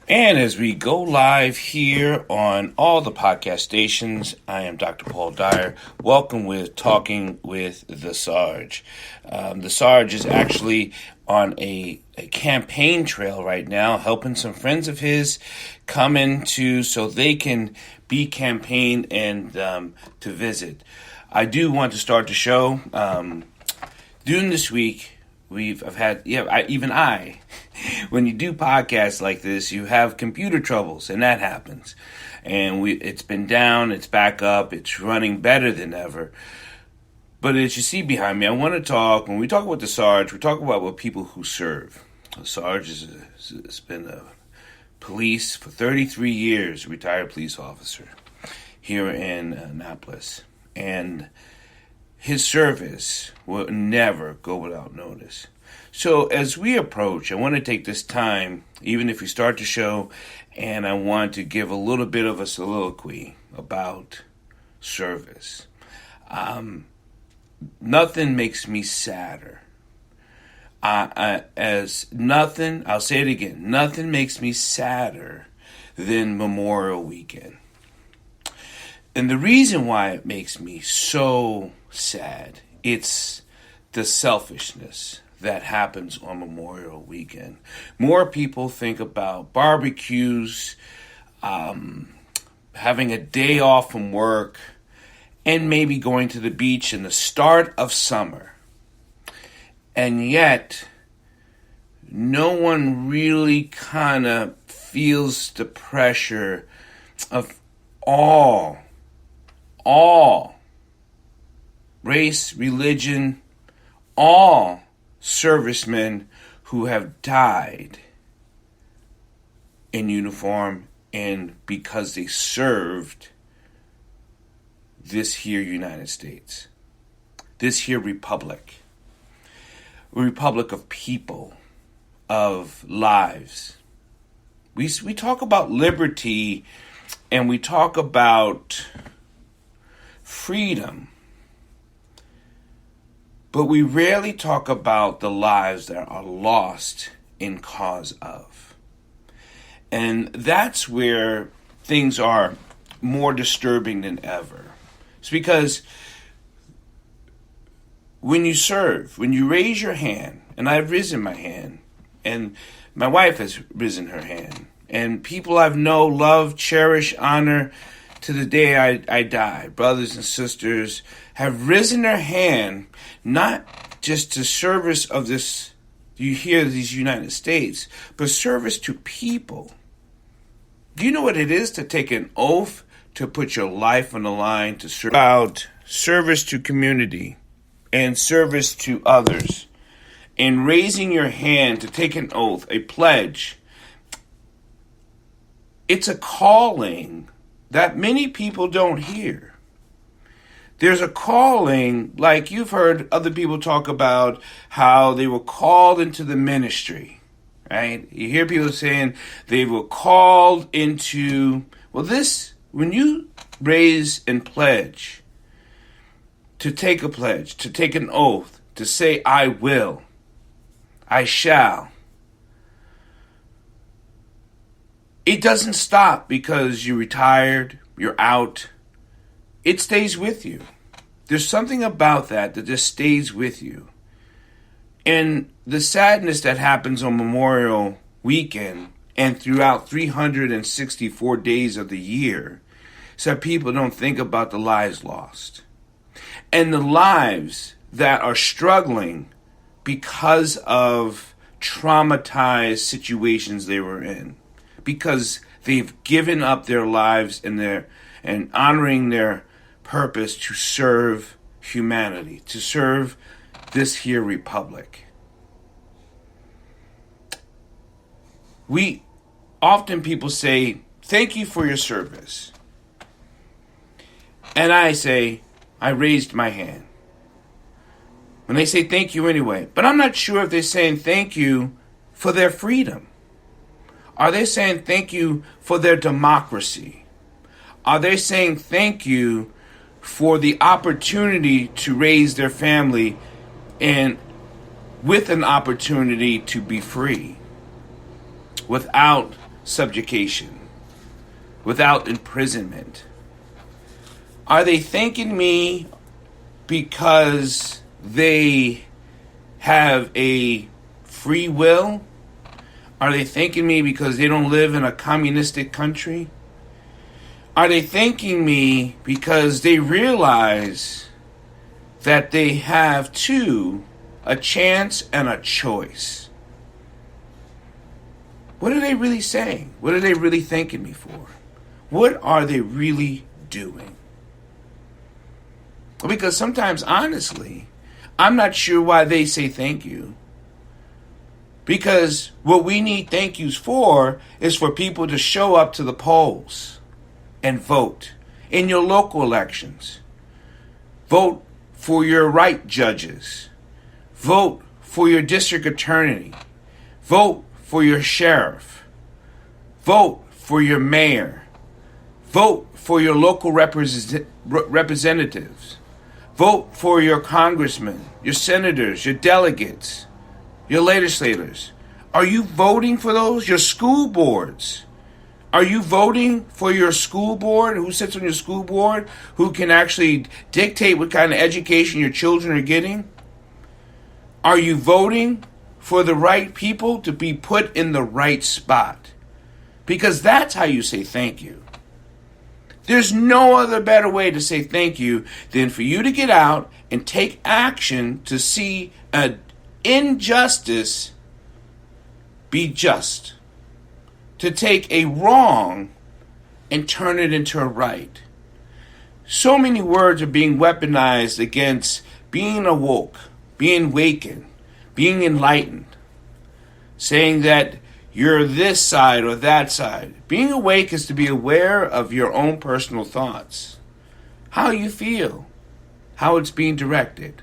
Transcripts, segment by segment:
And as we go live here on all the podcast stations, I am Dr. Paul Dyer. Welcome with Talking with the Sarge. The Sarge is actually on a campaign trail right now, helping some friends of his come into so they can be campaigned and to visit. I do want to start the show. During this week, when you do podcasts like this, you have computer troubles, and that happens. And it's been down, it's back up, it's running better than ever. But as you see behind me, I want to talk, when we talk about the Sarge, we talk about what people who serve. The Sarge has been a police for 33 years, a retired police officer here in Annapolis. And his service will never go without notice. So as we approach, I want to take this time, even if we start the show, and I want to give a little bit of a soliloquy about service. Nothing makes me sadder. I'll say it again, nothing makes me sadder than Memorial Weekend. And the reason why it makes me so sad, it's the selfishness that happens on Memorial Weekend. More people think about barbecues, having a day off from work, and maybe going to the beach in the start of summer. And yet, no one really kind of feels the pressure of all race, religion, all servicemen who have died in uniform and because they served this here United States, this here republic, a republic of people, of lives. We talk about liberty and we talk about freedom, but we rarely talk about the lives that are lost in cause of. And that's where things are more disturbing than ever. It's because when you serve, when you raise your hand, and I've risen my hand, and my wife has risen her hand, and people I've known, love, cherish, honor, to the day I die, brothers and sisters have risen their hand, not just to service of this, you hear these United States, but service to people. Do you know what it is to take an oath to put your life on the line, to serve out service to community and service to others, and raising your hand to take an oath, a pledge? It's a calling that many people don't hear. There's a calling, like you've heard other people talk about how they were called into the ministry, right? You hear people saying they were called into, when you raise and pledge, to take a pledge, to take an oath, to say, I will, I shall, it doesn't stop because you're retired, you're out. It stays with you. There's something about that just stays with you. And the sadness that happens on Memorial Weekend and throughout 364 days of the year is that people don't think about the lives lost. And the lives that are struggling because of traumatized situations they were in. Because they've given up their lives and honoring their purpose to serve humanity, to serve this here republic. People say, thank you for your service. And I say, I raised my hand. When they say thank you anyway. But I'm not sure if they're saying thank you for their freedom. Are they saying thank you for their democracy? Are they saying thank you for the opportunity to raise their family and with an opportunity to be free without subjugation, without imprisonment? Are they thanking me because they have a free will? Are they thanking me because they don't live in a communistic country? Are they thanking me because they realize that they have too a chance and a choice? What are they really saying? What are they really thanking me for? What are they really doing? Because sometimes, honestly, I'm not sure why they say thank you. Because what we need thank yous for is for people to show up to the polls and vote in your local elections. Vote for your right judges. Vote for your district attorney. Vote for your sheriff. Vote for your mayor. Vote for your local representatives. Vote for your congressmen, your senators, your delegates, your legislators. Are you voting for those? Your school boards. Are you voting for your school board? Who sits on your school board? Who can actually dictate what kind of education your children are getting? Are you voting for the right people to be put in the right spot? Because that's how you say thank you. There's no other better way to say thank you than for you to get out and take action to see an injustice be just. To take a wrong and turn it into a right. So many words are being weaponized against being awoke, being wakened, being enlightened. Saying that you're this side or that side. Being awake is to be aware of your own personal thoughts. How you feel. How it's being directed.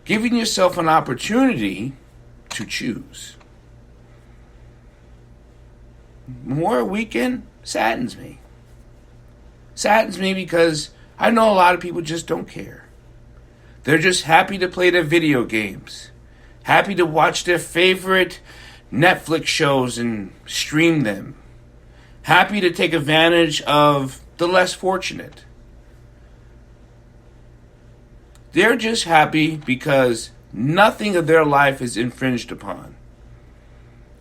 Giving yourself an opportunity to choose. Memorial Weekend saddens me. Saddens me because I know a lot of people just don't care. They're just happy to play their video games. Happy to watch their favorite Netflix shows and stream them. Happy to take advantage of the less fortunate. They're just happy because nothing of their life is infringed upon.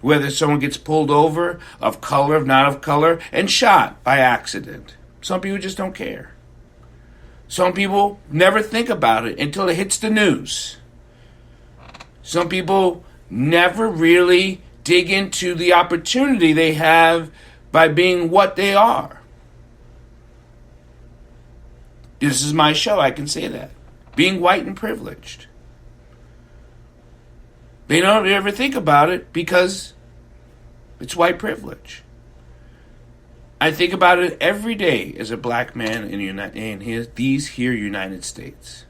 Whether someone gets pulled over, of color, not of color, and shot by accident. Some people just don't care. Some people never think about it until it hits the news. Some people never really dig into the opportunity they have by being what they are. This is my show, I can say that. Being white and privileged. They don't ever think about it because it's white privilege. I think about it every day as a black man in these here United States.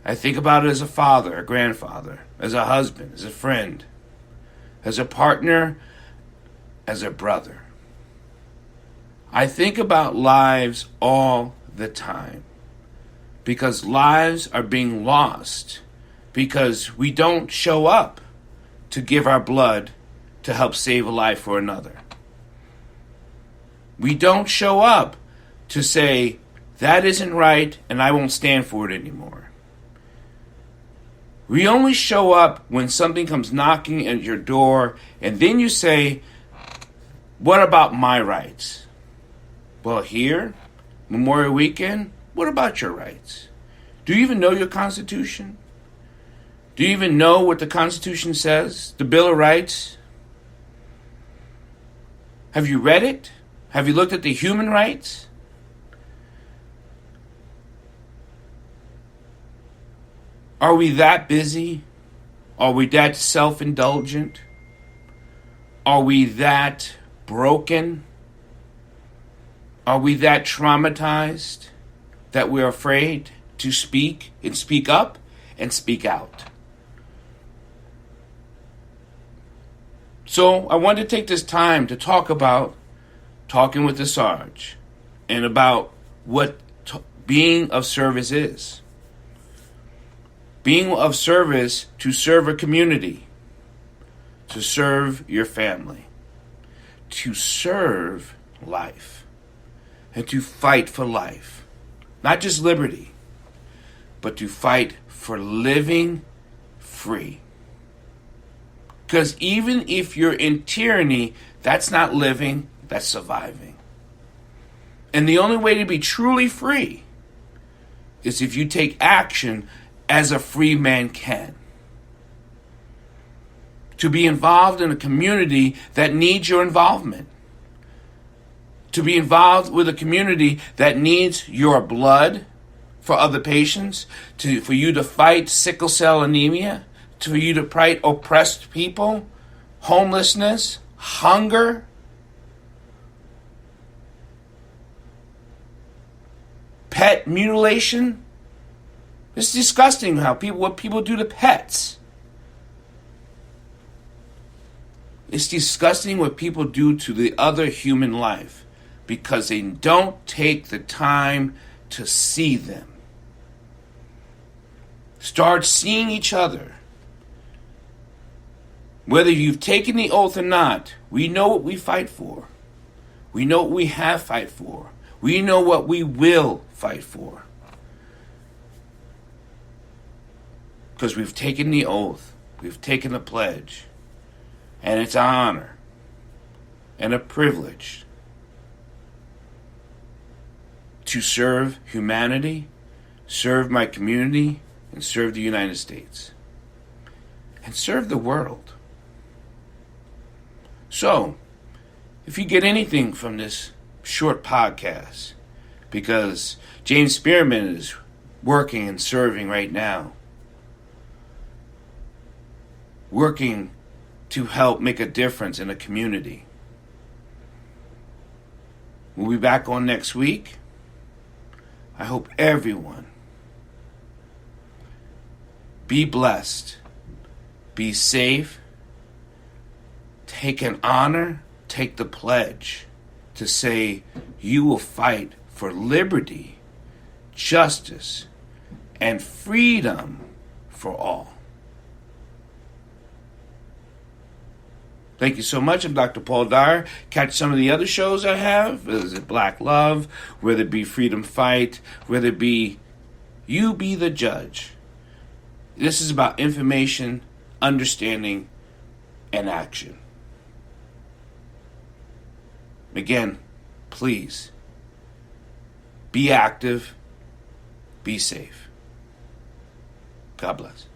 I think about it as a father, a grandfather, as a husband, as a friend, as a partner, as a brother. I think about lives all the time because lives are being lost because we don't show up to give our blood to help save a life for another. We don't show up to say, that isn't right and I won't stand for it anymore. We only show up when something comes knocking at your door and then you say, what about my rights? Well, here, Memorial Weekend, what about your rights? Do you even know your Constitution? Do you even know what the Constitution says? The Bill of Rights? Have you read it? Have you looked at the human rights? Are we that busy? Are we that self-indulgent? Are we that broken? Are we that traumatized that we're afraid to speak and speak up and speak out? So I wanted to take this time to talk about talking with the Sarge and about what being of service is. Being of service to serve a community, to serve your family, to serve life, and to fight for life. Not just liberty, but to fight for living free. Because even if you're in tyranny, that's not living, that's surviving. And the only way to be truly free is if you take action as a free man can. To be involved in a community that needs your involvement. To be involved with a community that needs your blood for other patients. For you to fight sickle cell anemia. For you to fight oppressed people. Homelessness. Hunger. Pet mutilation. It's disgusting what people do to pets. It's disgusting what people do to the other human life because they don't take the time to see them. Start seeing each other. Whether you've taken the oath or not, we know what we fight for. We know what we have fight for. We know what we will fight for. Because we've taken the oath. We've taken the pledge. And it's an honor and a privilege to serve humanity, serve my community, and serve the United States. And serve the world. So, if you get anything from this short podcast, because James Spearman is working and serving right now, working to help make a difference in a community. We'll be back on next week. I hope everyone be blessed, be safe, take an honor, take the pledge to say you will fight for liberty, justice, and freedom for all. Thank you so much. I'm Dr. Paul Dyer. Catch some of the other shows I have. Whether it Black Love, whether it be Freedom Fight, whether it be You Be the Judge. This is about information, understanding, and action. Again, please, be active, be safe. God bless.